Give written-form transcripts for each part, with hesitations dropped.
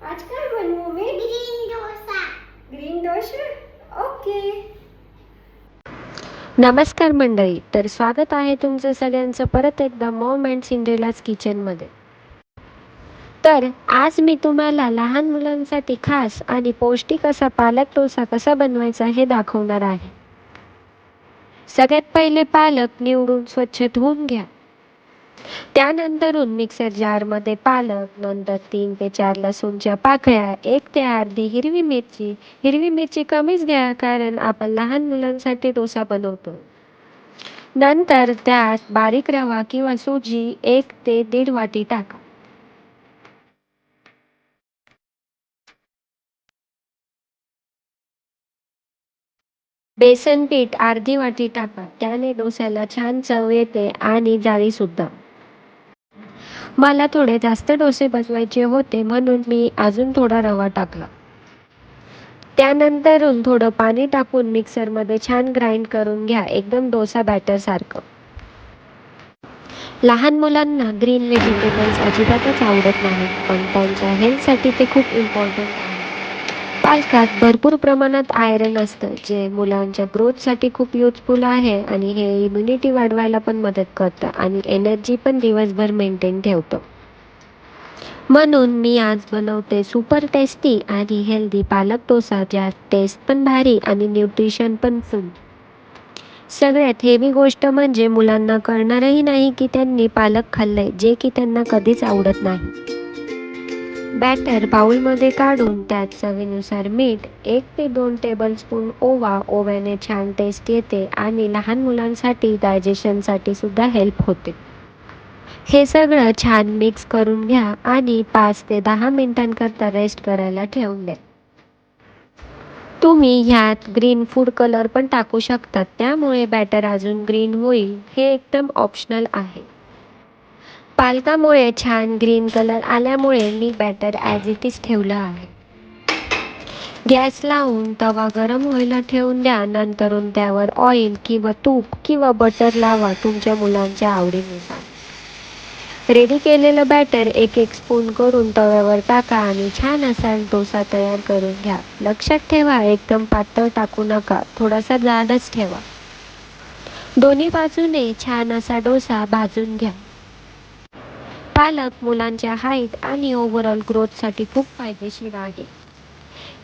आज काय बनवू मी? Green dosa. Green dosa. Okay. नमस्कार मंडळी, तर स्वागत आहे तुमचं सगळ्यांचं परत एकदा मॉम अँड सिंड्रेलाज किचनमध्ये. तर आज मी तुम्हाला लहान मुलांसाठी खास आणि पौष्टिक असा पालक डोसा कसा बनवायचा हे दाखवणार आहे. सगळ्यात पहिले पालक निवडून स्वच्छ धुवून घ्या. त्यानंतरून मिक्सर जारमध्ये पालक, नंतर 3 ते 4 लसूणच्या पाकळ्या, 1 ते अर्धी हिरवी मिरची कमीच घ्या कारण आपण लहान मुलांसाठी डोसा बनवतो. नंतर त्यात बारीक रवा किंवा सुजी 1 ते 1.5 वाटी टाका. बेसन पीठ अर्धी वाटी टाका. त्याने डोस्याला छान चव येते आणि जाळी सुद्धा. मला थोडे जास्त डोसे बनवायचे होते म्हणून मी अजून थोडा रवा टाकला. त्यानंतरून थोडं पाणी टाकून मिक्सरमध्ये छान ग्राइंड करून घ्या, एकदम डोसा बॅटर सारखं. लहान मुलांना ग्रीन व्हेजिटेबल्स अजिबातच आवडत नाही, पण त्यांच्या हेल्थसाठी ते खूप इम्पॉर्टंट आहे. पालकात भरपूर प्रमाणात आयरन असतं, जे मुलांच्या ग्रोथसाठी खूप युजफुल आहे आणि हे इम्युनिटी वाढवायला पण मदत करतं आणि एनर्जी पण दिवसभर मेंटेन ठेवतं. म्हणून मी आज बनवते सुपर टेस्टी आणि हेल्दी पालक डोसा, ज्यात टेस्ट पण भारी आणि न्यूट्रिशन पण फुल. सगळ्यात हेवी गोष्ट म्हणजे मुलांना कळणारही नाही की त्यांनी पालक खाल्लंय, जे की त्यांना कधीच आवडत नाही. बॅटर बाउलमध्ये काढून त्यात चवीनुसार मीठ, 1 ते 2 टेबलस्पून ओवा. ओव्याने छान टेस्ट येते आणि लहान मुलांसाठी डायजेशनसाठी सुद्धा हेल्प होते. हे सगळं छान मिक्स करून घ्या आणि 5 ते 10 मिनिटांकरता रेस्ट करायला ठेवून द्या. तुम्ही ह्यात ग्रीन फूड कलर पण टाकू शकता, त्यामुळे बॅटर अजून ग्रीन होईल. हे एकदम ऑप्शनल आहे. पालकामुळे छान ग्रीन कलर आल्यामुळे मी बॅटर ॲज इट इज ठेवलं आहे. गॅस लावून तवा गरम व्हायला ठेवून द्या. नंतरून त्यावर ऑइल किंवा तूप किंवा बटर लावा, तुमच्या मुलांच्या आवडीनुसार. रेडी केलेलं बॅटर 1-1 स्पून करून तव्यावर टाका आणि छान असा डोसा तयार करून घ्या. लक्षात ठेवा, एकदम पातळ टाकू नका, थोडासा जाडच ठेवा. दोन्ही बाजूने छान असा डोसा भाजून घ्या. पालक मुलांच्या हाईट आणि ओव्हरऑल ग्रोथसाठी खूप फायदेशीर आहे.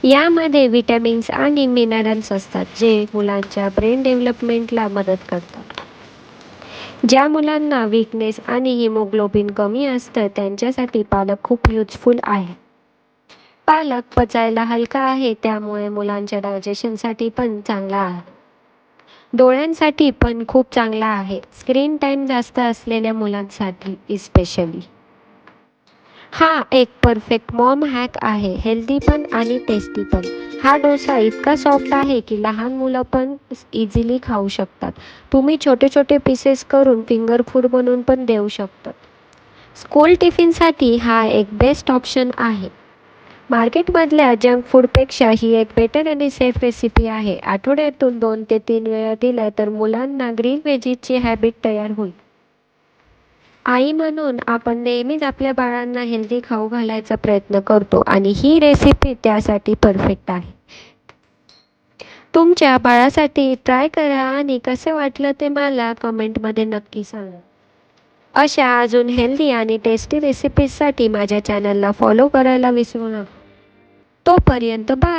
यामध्ये विटॅमिन्स आणि मिनरल्स असतात, जे मुलांच्या ब्रेन डेव्हलपमेंटला मदत करतात. ज्या मुलांना वीकनेस आणि हिमोग्लोबिन कमी असतं, त्यांच्यासाठी पालक खूप युजफुल आहे. पालक पचायला हलका आहे, त्यामुळे मुलांच्या डायजेशनसाठी पण चांगला आहे. डोळ्यांसाठी पण खूप चांगला आहे, स्क्रीन टाईम जास्त असलेल्या मुलांसाठी इस्पेशली. हा एक परफेक्ट मॉम हॅक आहे, हेल्दी पण आणि टेस्टी पण. हा डोसा इतका सॉफ्ट आहे की लहान मुलं पण इझिली खाऊ शकतात. तुम्ही छोटे छोटे पीसेस करून फिंगर फूड बनवून पण देऊ शकतात. स्कूल टिफिनसाठी हा एक बेस्ट ऑप्शन आहे. मार्केटमधल्या जंक फूडपेक्षा ही एक बेटर आणि सेफ रेसिपी आहे. आठवड्यातून 2 ते 3 वेळा दिलं तर मुलांना ग्रीन व्हेजीची हॅबिट तयार होईल. आई म्हणून आपण नेहमीच आपल्या बाळांना हेल्दी खाऊ घालायचा प्रयत्न करतो आणि ही रेसिपी त्यासाठी परफेक्ट आहे. तुमच्या बाळासाठी ट्राय करा आणि कसं वाटलं ते मला कमेंटमध्ये नक्की सांगा. अशा अजून हेल्दी आणि टेस्टी रेसिपीजसाठी माझ्या चॅनलला फॉलो करायला विसरू नका. तोपर्यंत बाय.